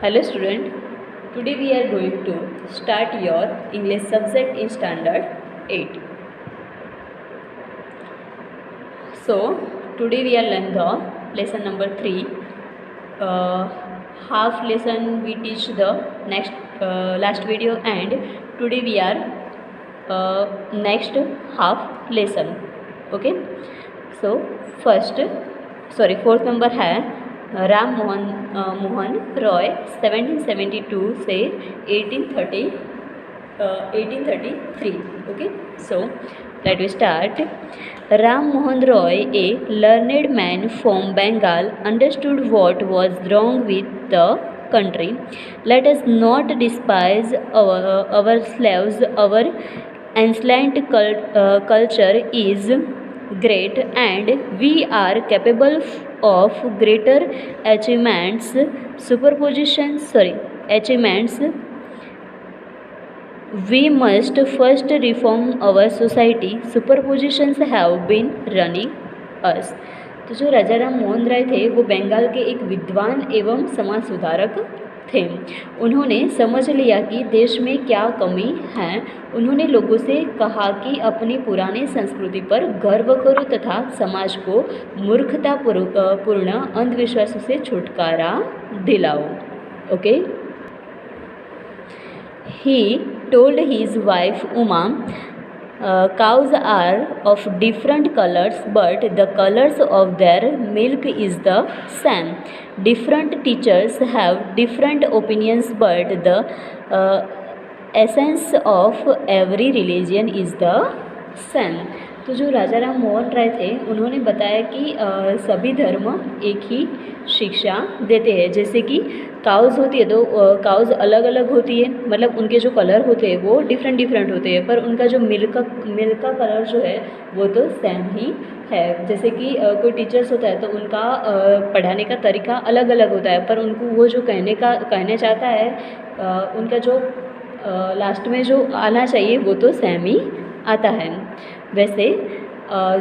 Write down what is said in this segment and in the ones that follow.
Hello student, today we are going to start your English subject in standard 8. So today we are learn the lesson number 3. Half lesson we teach the next last video, and today we are next half lesson. Okay, so fourth number है राम मोहन रॉय 1772 से 1833. Okay, so let us start. Ram Mohan Roy, a learned man from Bengal, understood what was wrong with the country. Let us not despise our slaves. Our enslaved culture is great, and we are capable of greater achievements. We must first reform our society. Superpositions have been running us. तो जो राजा राम मोहन राय थे वो बंगाल के एक विद्वान एवं समाज सुधारक थे. उन्होंने समझ लिया कि देश में क्या कमी है. उन्होंने लोगों से कहा कि अपनी पुरानी संस्कृति पर गर्व करो तथा समाज को मूर्खतापूर्ण अंधविश्वासों से छुटकारा दिलाओ. Okay. He told his wife Uma, cows are of different colors, but the colors of their milk is the same. Different teachers have different opinions, but the essence of every religion is the same. तो जो राजा राम मोहन राय थे उन्होंने बताया कि सभी धर्म एक ही शिक्षा देते हैं. जैसे कि काउज़ होती है तो काउज़ अलग अलग होती है, मतलब उनके जो कलर होते हैं वो डिफरेंट होते हैं, पर उनका जो मिल्क का कलर जो है वो तो सेम ही है. जैसे कि कोई टीचर्स होता है तो उनका पढ़ाने का तरीका अलग अलग होता है, पर उनको वो जो कहना चाहता है उनका जो लास्ट में जो आना चाहिए वो तो सेम ही आता है. वैसे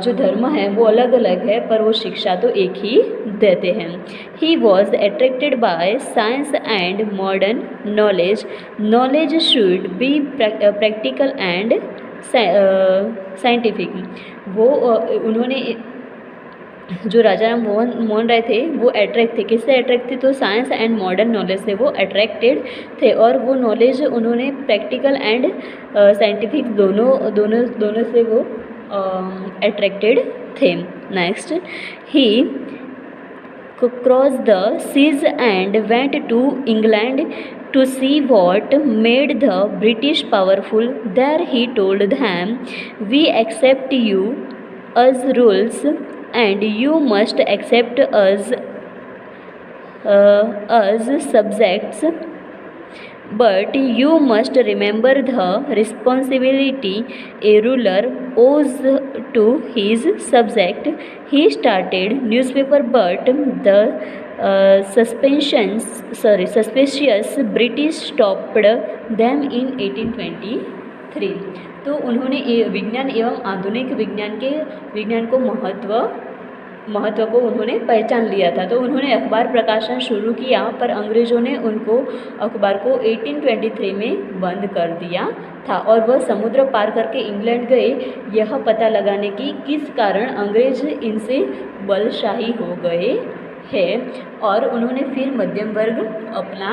जो धर्म है वो अलग अलग है, पर वो शिक्षा तो एक ही देते हैं. He was attracted by science and modern knowledge. Knowledge should be practical and scientific. वो उन्होंने जो राजा राम मोहन राय थे वो अट्रैक्ट थे. किससे अट्रैक्ट थे? तो साइंस एंड मॉडर्न नॉलेज से वो अट्रैक्टेड थे, और वो नॉलेज उन्होंने प्रैक्टिकल एंड साइंटिफिक दोनों से वो अट्रैक्टेड थे. Next, he cross the seas and went to England to see what made the British powerful. There he told them, we accept you as rules, and you must accept us as subjects, but you must remember the responsibility a ruler owes to his subject. He started newspaper, but the suspicious British stopped them in 1823. तो उन्होंने विज्ञान एवं आधुनिक विज्ञान को महत्व को उन्होंने पहचान लिया था. तो उन्होंने अखबार प्रकाशन शुरू किया, पर अंग्रेज़ों ने उनको अखबार को 1823 में बंद कर दिया था, और वह समुद्र पार करके इंग्लैंड गए यह पता लगाने की किस कारण अंग्रेज इनसे बलशाही हो गए हैं, और उन्होंने फिर मध्यम वर्ग अपना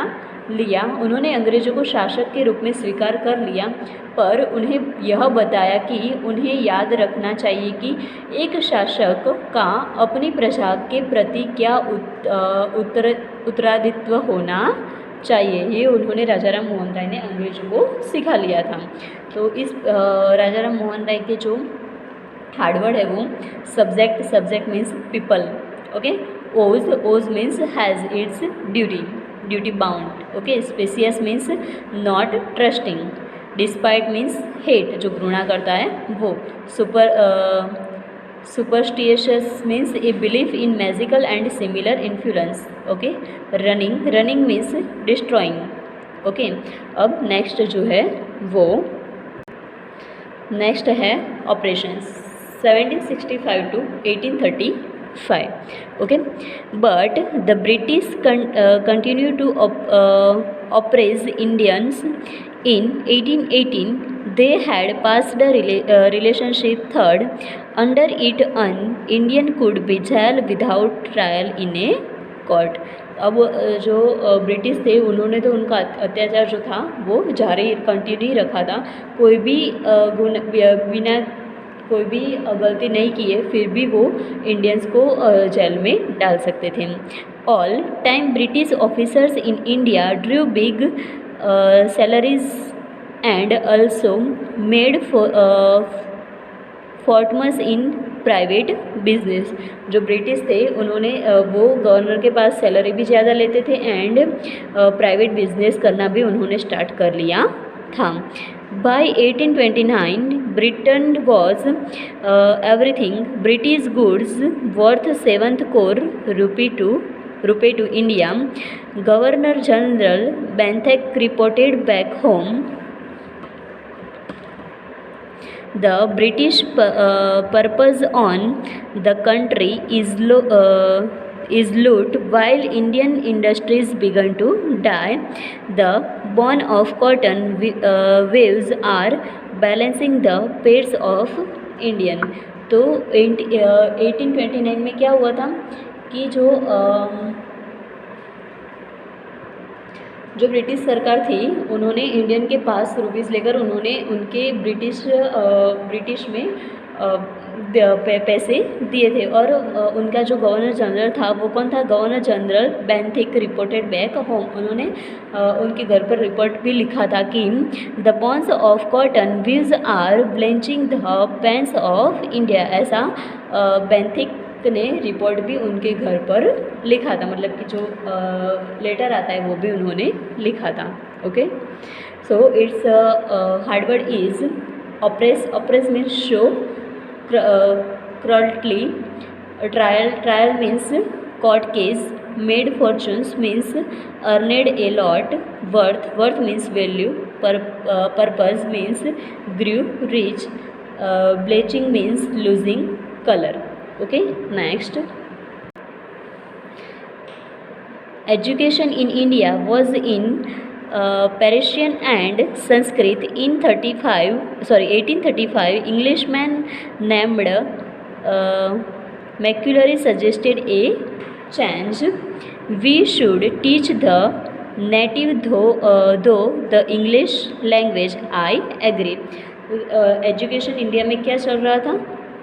लिया. उन्होंने अंग्रेज़ों को शासक के रूप में स्वीकार कर लिया, पर उन्हें यह बताया कि उन्हें याद रखना चाहिए कि एक शासक का अपनी प्रजा के प्रति क्या उत्तरादित्व होना चाहिए. ये उन्होंने राजा राम मोहन राय ने अंग्रेज़ों को सिखा लिया था. तो इस राजा राम मोहन राय के जो हार्डवर्ड है वो सब्जेक्ट मीन्स पीपल. ओके. ओज means has its duty bound. Okay. Spacious means not trusting. Despite means hate, जो घृणा करता है वो. Superstitious means a belief in magical and similar influence. Okay. Running means destroying. Okay. अब next जो है वो नेक्स्ट है operations 1765 to 1830 5. Okay, but the British continue to oppress Indians. In 1818, they had passed a relationship third. Under it, an Indian could be jailed without trial in a court. अब जो British थे उन्होंने तो उनका अत्याचार जो था वो जारी कंटिन्यू रखा था. कोई भी बिना कोई भी गलती नहीं की है फिर भी वो इंडियंस को जेल में डाल सकते थे. All time British officers in India drew big salaries and also made fortunes in private business. जो ब्रिटिश थे उन्होंने वो गवर्नर के पास सैलरी भी ज़्यादा लेते थे एंड प्राइवेट बिजनेस करना भी उन्होंने स्टार्ट कर लिया था. By 1829, Britain was everything. British goods worth 7th crore rupee to India. Governor General Bentinck reported back home. The British purpose on the country is loot while Indian industries began to die. The bone of cotton waves are balancing the pace of Indian. तो 1829 में क्या हुआ था कि जो British सरकार थी उन्होंने इंडियन के पास रुपीज़ लेकर उन्होंने उनके ब्रिटिश में पैसे दिए थे. और उनका जो गवर्नर जनरल था वो कौन था? Governor general Bentinck reported back home. उन्होंने उनके घर पर रिपोर्ट भी लिखा था कि the bones of cotton weavers are bleaching the plains of India. ऐसा बेंथिक ने रिपोर्ट भी उनके घर पर लिखा था. मतलब कि जो लेटर आता है वो भी उन्होंने लिखा था. Okay, so it's Harvard is oppress means show, cruelty, trial means court case, made fortunes means earned a lot, worth means value, purpose means grew rich, bleaching means losing color. Okay, next. Education in India was in Persian and Sanskrit. In 1835, Englishman named Macaulay suggested a change. We should teach the native though the English language. I agree. Education India में क्या चल रहा था?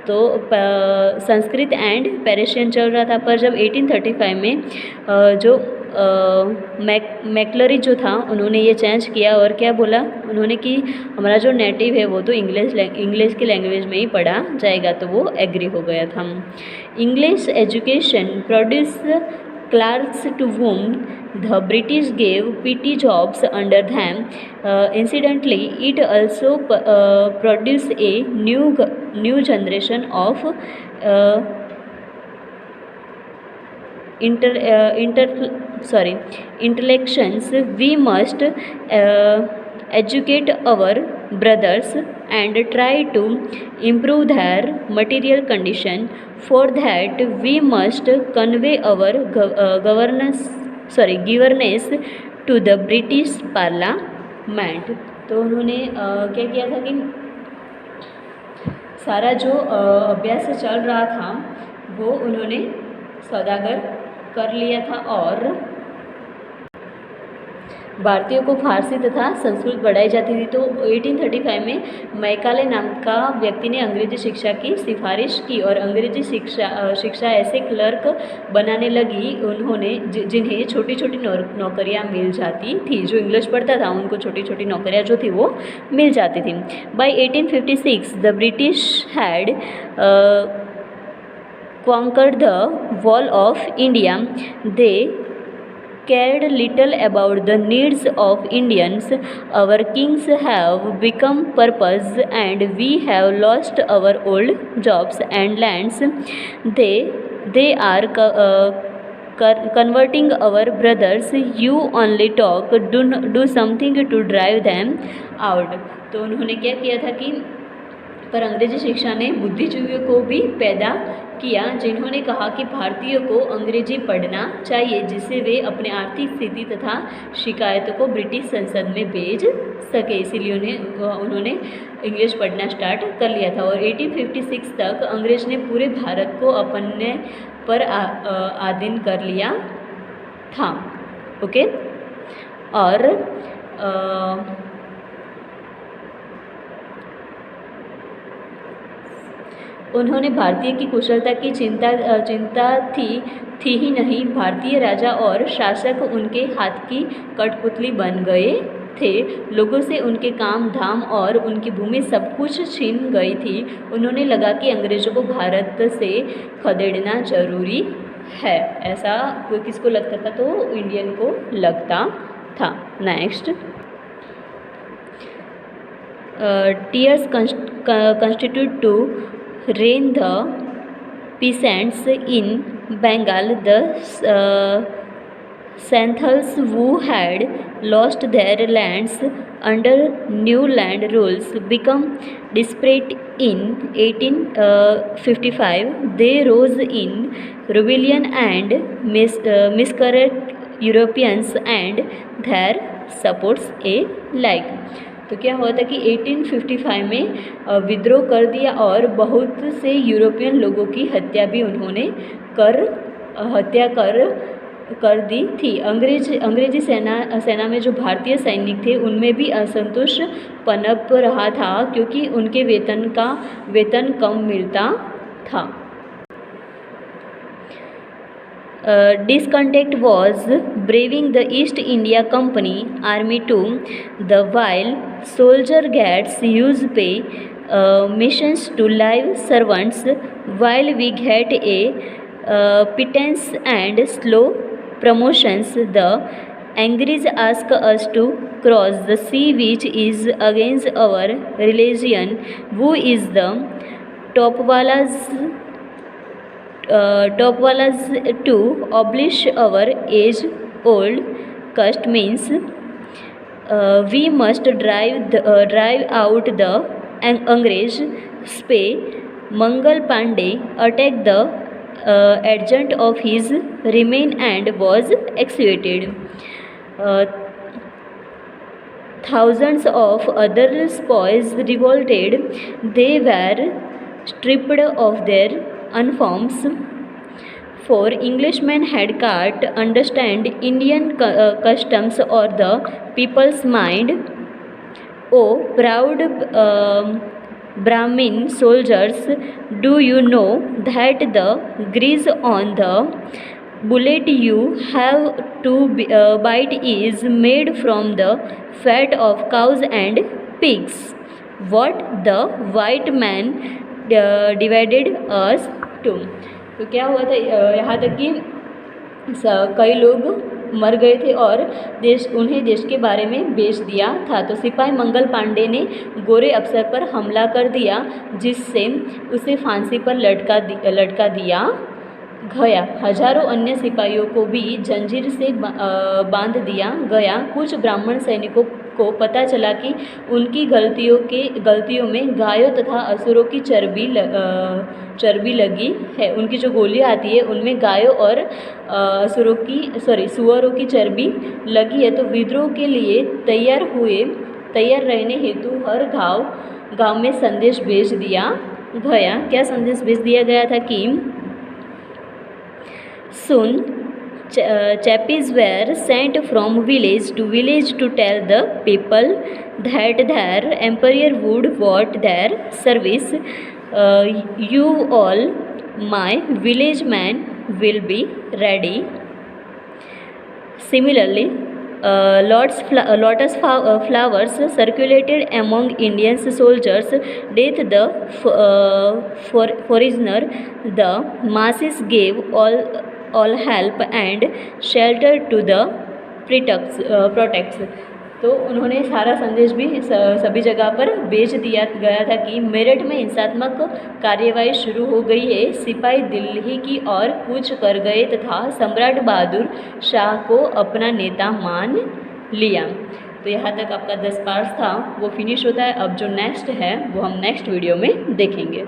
तो Sanskrit and पेरिशियन चल रहा था. पर जब 1835 में जो मैकलरी जो था उन्होंने ये चेंज किया और क्या बोला उन्होंने कि हमारा जो नेटिव है वो तो इंग्लिश की लैंग्वेज में ही पढ़ा जाएगा. तो वो एग्री हो गया था. English education produce clerks to whom the British gave petty jobs under them. Incidentally, it also produced a new generation of intellectuals. We must educate our brothers and try to improve their material condition. For that, we must convey our governance to the British Parliament. तो उन्होंने क्या किया था कि सारा जो अभ्यास चल रहा था वो उन्होंने सौदागर कर लिया था और भारतीयों को फारसी तथा संस्कृत पढ़ाई जाती थी. तो 1835 में मैकाले नाम का व्यक्ति ने अंग्रेजी शिक्षा की सिफारिश की और अंग्रेजी शिक्षा ऐसे क्लर्क बनाने लगी उन्होंने जिन्हें छोटी छोटी नौकरियां मिल जाती थी. जो इंग्लिश पढ़ता था उनको छोटी छोटी नौकरियां जो थी वो मिल जाती थी. By 1856 the British had conquered the wall of India. They cared little about the needs of Indians. Our kings have become purpose and we have lost our old jobs and lands. They are converting our brothers. You only talk, do something to drive them out. तो उन्होंने क्या किया था कि पर अंग्रेजी शिक्षा ने बुद्धिजीवियों को भी पैदा किया, जिन्होंने कहा कि भारतीयों को अंग्रेजी पढ़ना चाहिए जिससे वे अपने आर्थिक स्थिति तथा शिकायतों को ब्रिटिश संसद में भेज सके। इसीलिए उन्होंने इंग्लिश पढ़ना स्टार्ट कर लिया था। और 1856 तक अंग्रेज ने पूरे भारत को अपने पर आधीन कर लिया था। ओके। और उन्होंने भारतीय की कुशलता की चिंता थी ही नहीं, भारतीय राजा और शासक उनके हाथ की कठपुतली बन गए थे। लोगों से उनके काम धाम और उनकी भूमि सब कुछ छीन गई थी। उन्होंने लगा कि अंग्रेज़ों को भारत से खदेड़ना जरूरी है। ऐसा किसको लगता था? तो इंडियन को लगता था। Next, tears constitute to reign the peasants in Bengal. The Santhals who had lost their lands under new land rules become desperate in 1855. They rose in rebellion and miscarried Europeans and their supports alike. तो क्या हुआ था कि 1855 में विद्रोह कर दिया और बहुत से यूरोपियन लोगों की हत्या भी उन्होंने कर दी थी। अंग्रेजी सेना में जो भारतीय सैनिक थे उनमें भी असंतोष पनप रहा था क्योंकि उनके वेतन कम मिलता था। Discontent was braving the East India Company army too. The while soldier gets huge pay, missions to live servants, while we get a pittance and slow promotions. The Angrez ask us to cross the sea, which is against our religion. Who is the Topwalas to abolish our age-old cust means we must drive out the Angrez. Spay Mangal Pandey attacked the adjutant of his remain and was executed. Thousands of other spoils revolted. They were stripped of their uniforms, for Englishmen had can't understand Indian customs or the people's mind. Oh, proud Brahmin soldiers, do you know that the grease on the bullet you have to bite is made from the fat of cows and pigs? What the white man divided us to. तो क्या हुआ था? यहाँ तक कि कई लोग मर गए थे और उन्हें देश के बारे में बेच दिया था। तो सिपाही मंगल पांडे ने गोरे अफसर पर हमला कर दिया जिससे उसे फांसी पर लटका दिया गया। हजारों अन्य सिपाहियों को भी जंजीर से बांध दिया गया। कुछ ब्राह्मण सैनिकों को पता चला कि उनकी गलतियों में गायों तथा असुरों की चर्बी लगी है। उनकी जो गोलियां आती है उनमें गायों और सुअरों की चर्बी लगी है। तो विद्रोह के लिए तैयार रहने हेतु हर गांव में संदेश भेज दिया गया। क्या संदेश भेज दिया गया था कि soon chappies were sent from village to village to tell the people that their emperor would want their service. You all, my village men, will be ready. Similarly, lotus flowers circulated among Indian soldiers. Death the foreigner, the masses gave all help and shelter to the protects. तो उन्होंने सारा संदेश भी सभी जगह पर भेज दिया गया था कि मेरठ में हिंसात्मक कार्यवाही शुरू हो गई है। सिपाही दिल्ली की ओर कूच कर गए तथा सम्राट बहादुर शाह को अपना नेता मान लिया। तो यहाँ तक आपका 10 पार्ट्स था वो फिनिश होता है। अब जो नेक्स्ट है वो हम नेक्स्ट वीडियो में देखेंगे।